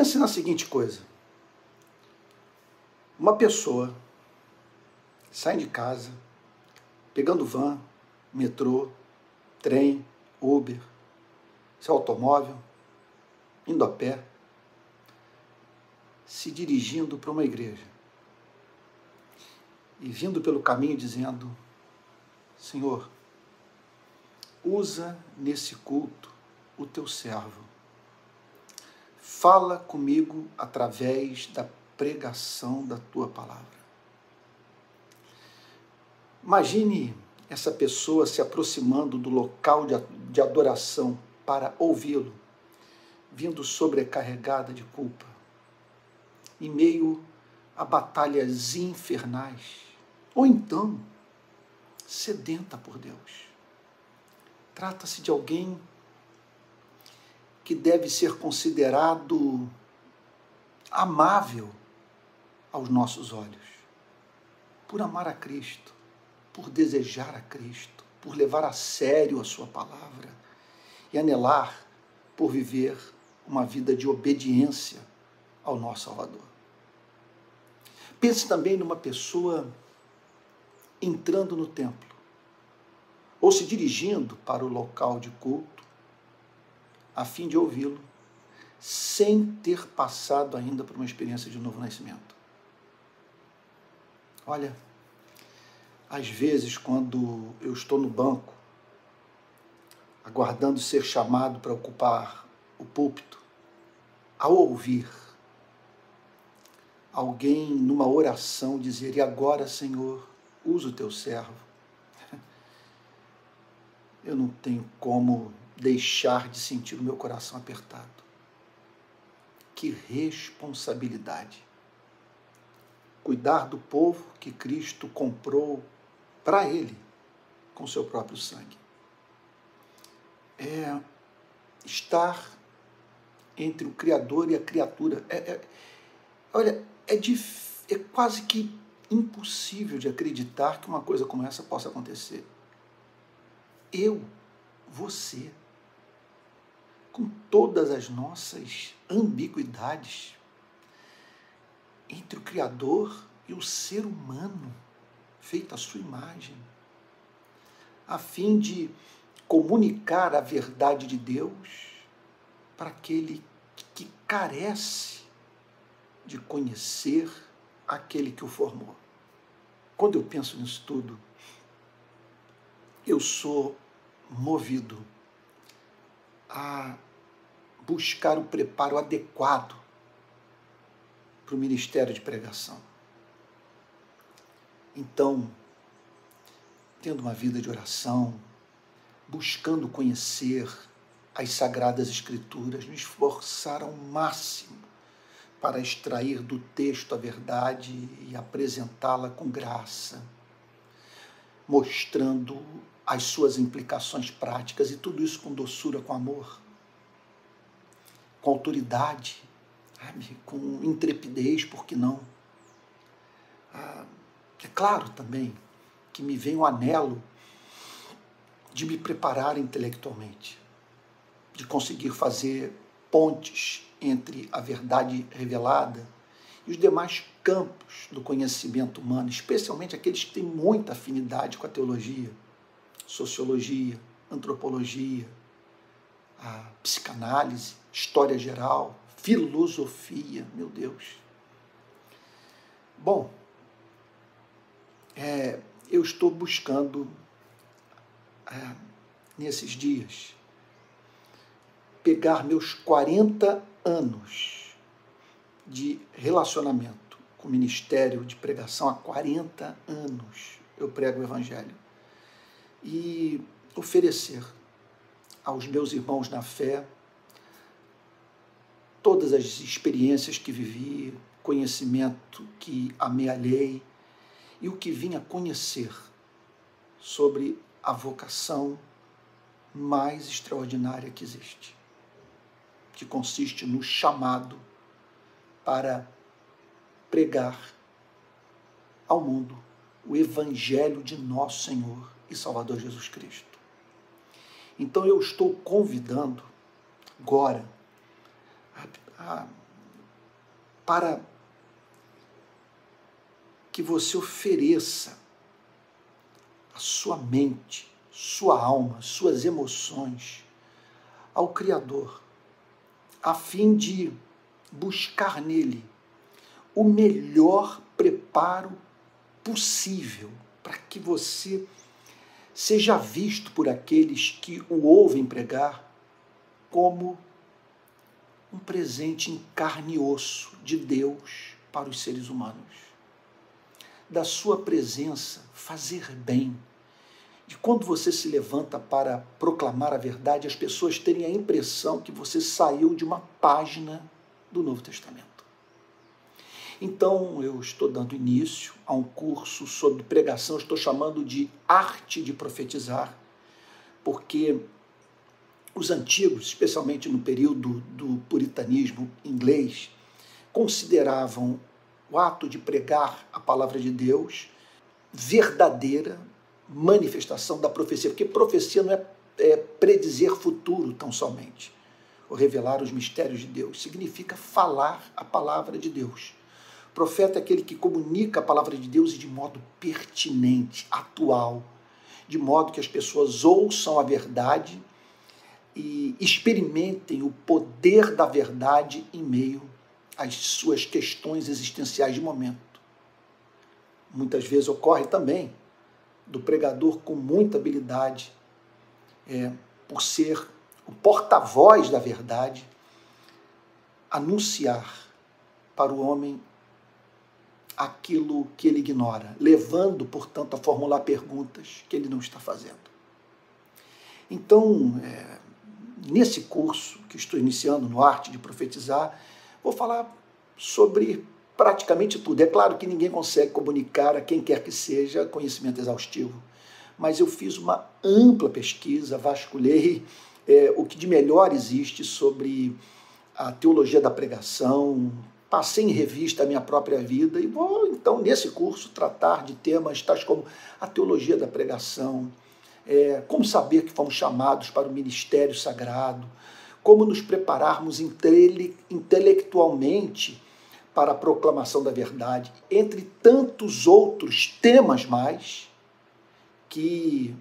Pense na seguinte coisa: uma pessoa sai de casa, pegando van, metrô, trem, Uber, seu automóvel, indo a pé, se dirigindo para uma igreja e vindo pelo caminho dizendo: Senhor, usa nesse culto o teu servo. Fala comigo através da pregação da tua palavra. Imagine essa pessoa se aproximando do local de adoração para ouvi-lo, vindo sobrecarregada de culpa, em meio a batalhas infernais, ou então sedenta por Deus. Trata-se de alguém que deve ser considerado amável aos nossos olhos, por amar a Cristo, por desejar a Cristo, por levar a sério a sua palavra e anelar por viver uma vida de obediência ao nosso Salvador. Pense também numa pessoa entrando no templo ou se dirigindo para o local de culto a fim de ouvi-lo, sem ter passado ainda por uma experiência de novo nascimento. Olha, às vezes, quando eu estou no banco, aguardando ser chamado para ocupar o púlpito, ao ouvir alguém numa oração dizer: e agora, Senhor, usa o teu servo, eu não tenho como deixar de sentir o meu coração apertado. Que responsabilidade! Cuidar do povo que Cristo comprou para Ele com seu próprio sangue. É estar entre o Criador e a criatura. Olha, é quase que impossível de acreditar que uma coisa como essa possa acontecer. Eu, você, com todas as nossas ambiguidades, entre o Criador e o ser humano, feito à sua imagem, a fim de comunicar a verdade de Deus para aquele que carece de conhecer aquele que o formou. Quando eu penso nisso tudo, eu sou movido a buscar o preparo adequado para o ministério de pregação. Então, tendo uma vida de oração, buscando conhecer as Sagradas Escrituras, me esforçar ao máximo para extrair do texto a verdade e apresentá-la com graça, mostrando as suas implicações práticas, e tudo isso com doçura, com amor, com autoridade, sabe? Com intrepidez, por que não? É claro também que me vem o anelo de me preparar intelectualmente, de conseguir fazer pontes entre a verdade revelada e os demais campos do conhecimento humano, especialmente aqueles que têm muita afinidade com a teologia, sociologia, antropologia, a psicanálise, história geral, filosofia, meu Deus. Bom, eu estou buscando, nesses dias, pegar meus 40 anos de relacionamento com o ministério de pregação. Há 40 anos eu prego o Evangelho, e oferecer aos meus irmãos na fé todas as experiências que vivi, conhecimento que amealhei e o que vim a conhecer sobre a vocação mais extraordinária que existe, que consiste no chamado para pregar ao mundo o Evangelho de nosso Senhor e Salvador Jesus Cristo. Então eu estou convidando agora para que você ofereça a sua mente, sua alma, suas emoções ao Criador, a fim de buscar nele o melhor preparo possível para que você seja visto por aqueles que o ouvem pregar como um presente em carne e osso de Deus para os seres humanos. Da sua presença, fazer bem. De quando você se levanta para proclamar a verdade, as pessoas terem a impressão que você saiu de uma página do Novo Testamento. Então, eu estou dando início a um curso sobre pregação, estou chamando de arte de profetizar, porque os antigos, especialmente no período do puritanismo inglês, consideravam o ato de pregar a palavra de Deus verdadeira manifestação da profecia, porque profecia não é predizer futuro tão somente, ou revelar os mistérios de Deus, significa falar a palavra de Deus. O profeta é aquele que comunica a palavra de Deus de modo pertinente, atual, de modo que as pessoas ouçam a verdade e experimentem o poder da verdade em meio às suas questões existenciais de momento. Muitas vezes ocorre também do pregador com muita habilidade, por ser o porta-voz da verdade, anunciar para o homem aquilo que ele ignora, levando, portanto, a formular perguntas que ele não está fazendo. Então, nesse curso que estou iniciando no Arte de Profetizar, vou falar sobre praticamente tudo. É claro que ninguém consegue comunicar a quem quer que seja conhecimento exaustivo, mas eu fiz uma ampla pesquisa, vasculhei o que de melhor existe sobre a teologia da pregação, passei em revista a minha própria vida e vou, então, nesse curso, tratar de temas tais como a teologia da pregação, como saber que fomos chamados para o ministério sagrado, como nos prepararmos intelectualmente para a proclamação da verdade, entre tantos outros temas mais que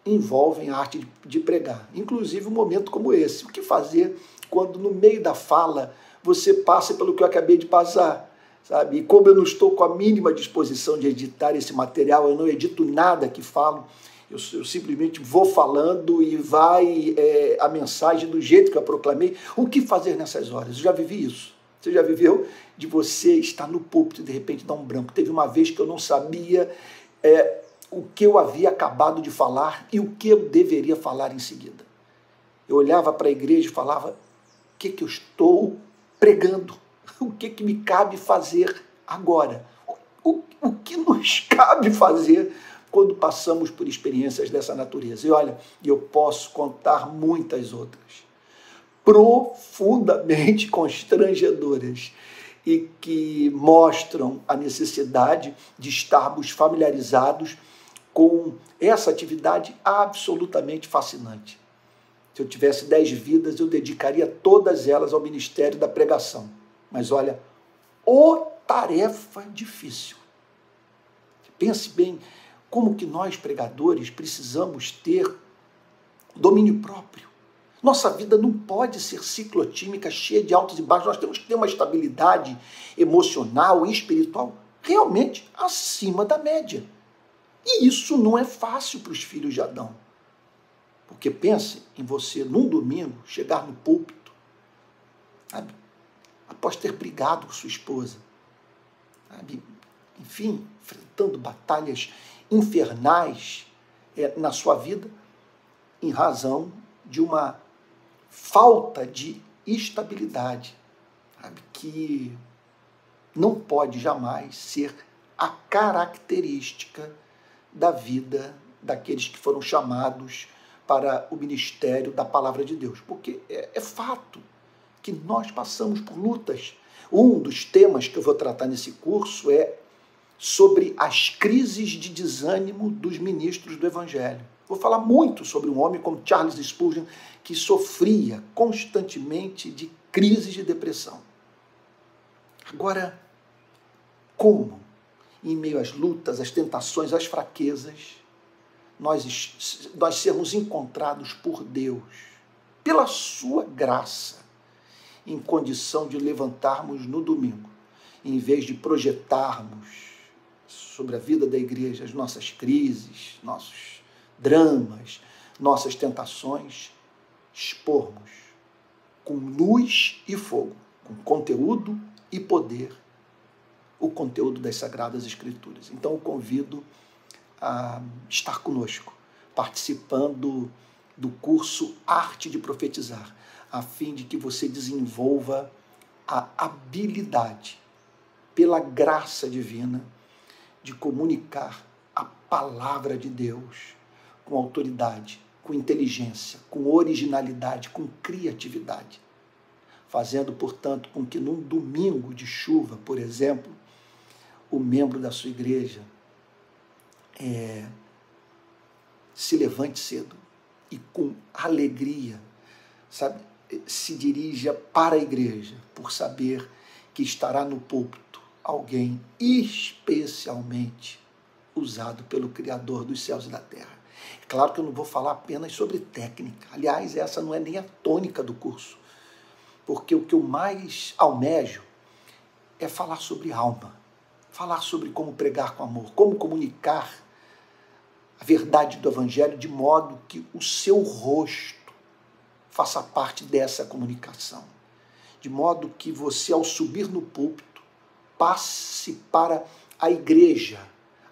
envolvem a arte de pregar, inclusive um momento como esse. O que fazer quando no meio da fala você passa pelo que eu acabei de passar, sabe? E como eu não estou com a mínima disposição de editar esse material, eu não edito nada que falo, eu simplesmente vou falando e vai a mensagem do jeito que eu proclamei. O que fazer nessas horas? Eu já vivi isso. Você já viveu de você estar no púlpito e de repente dar um branco? Teve uma vez que eu não sabia o que eu havia acabado de falar e o que eu deveria falar em seguida. Eu olhava para a igreja e falava, o que eu estou pregando? O que me cabe fazer agora? O que nos cabe fazer quando passamos por experiências dessa natureza? E olha, eu posso contar muitas outras, profundamente constrangedoras, e que mostram a necessidade de estarmos familiarizados com essa atividade absolutamente fascinante. Se eu tivesse 10 vidas, eu dedicaria todas elas ao ministério da pregação. Mas olha, tarefa difícil. Pense bem como que nós, pregadores, precisamos ter domínio próprio. Nossa vida não pode ser ciclotímica, cheia de altos e baixos. Nós temos que ter uma estabilidade emocional e espiritual realmente acima da média. E isso não é fácil para os filhos de Adão. Porque pense em você, num domingo, chegar no púlpito, sabe, após ter brigado com sua esposa, sabe, enfim, enfrentando batalhas infernais na sua vida, em razão de uma falta de estabilidade, sabe, que não pode jamais ser a característica da vida daqueles que foram chamados para o ministério da palavra de Deus. Porque é fato que nós passamos por lutas. Um dos temas que eu vou tratar nesse curso é sobre as crises de desânimo dos ministros do Evangelho. Vou falar muito sobre um homem como Charles Spurgeon, que sofria constantemente de crises de depressão. Agora, como, em meio às lutas, às tentações, às fraquezas, nós sermos encontrados por Deus, pela sua graça, em condição de levantarmos no domingo, em vez de projetarmos sobre a vida da igreja as nossas crises, nossos dramas, nossas tentações, expormos com luz e fogo, com conteúdo e poder, o conteúdo das Sagradas Escrituras. Então eu convido a estar conosco, participando do curso Arte de Profetizar, a fim de que você desenvolva a habilidade, pela graça divina, de comunicar a palavra de Deus com autoridade, com inteligência, com originalidade, com criatividade, fazendo, portanto, com que num domingo de chuva, por exemplo, o membro da sua igreja se levante cedo e com alegria, sabe, se dirija para a igreja, por saber que estará no púlpito alguém especialmente usado pelo Criador dos céus e da terra. É claro que eu não vou falar apenas sobre técnica. Aliás, essa não é nem a tônica do curso, porque o que eu mais almejo é falar sobre alma, falar sobre como pregar com amor, como comunicar a verdade do Evangelho de modo que o seu rosto faça parte dessa comunicação, de modo que você, ao subir no púlpito, passe para a igreja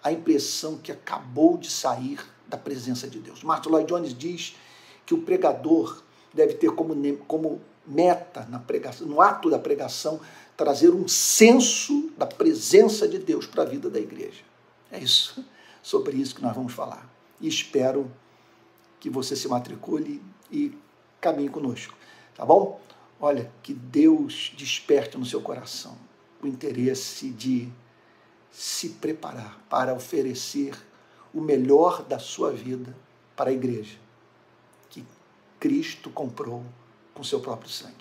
a impressão que acabou de sair da presença de Deus. Martin Lloyd Jones diz que o pregador deve ter como meta na pregação, no ato da pregação, trazer um senso da presença de Deus para a vida da igreja. É isso, sobre isso que nós vamos falar. E espero que você se matricule e caminhe conosco, tá bom? Olha, que Deus desperte no seu coração o interesse de se preparar para oferecer o melhor da sua vida para a igreja que Cristo comprou com seu próprio sangue.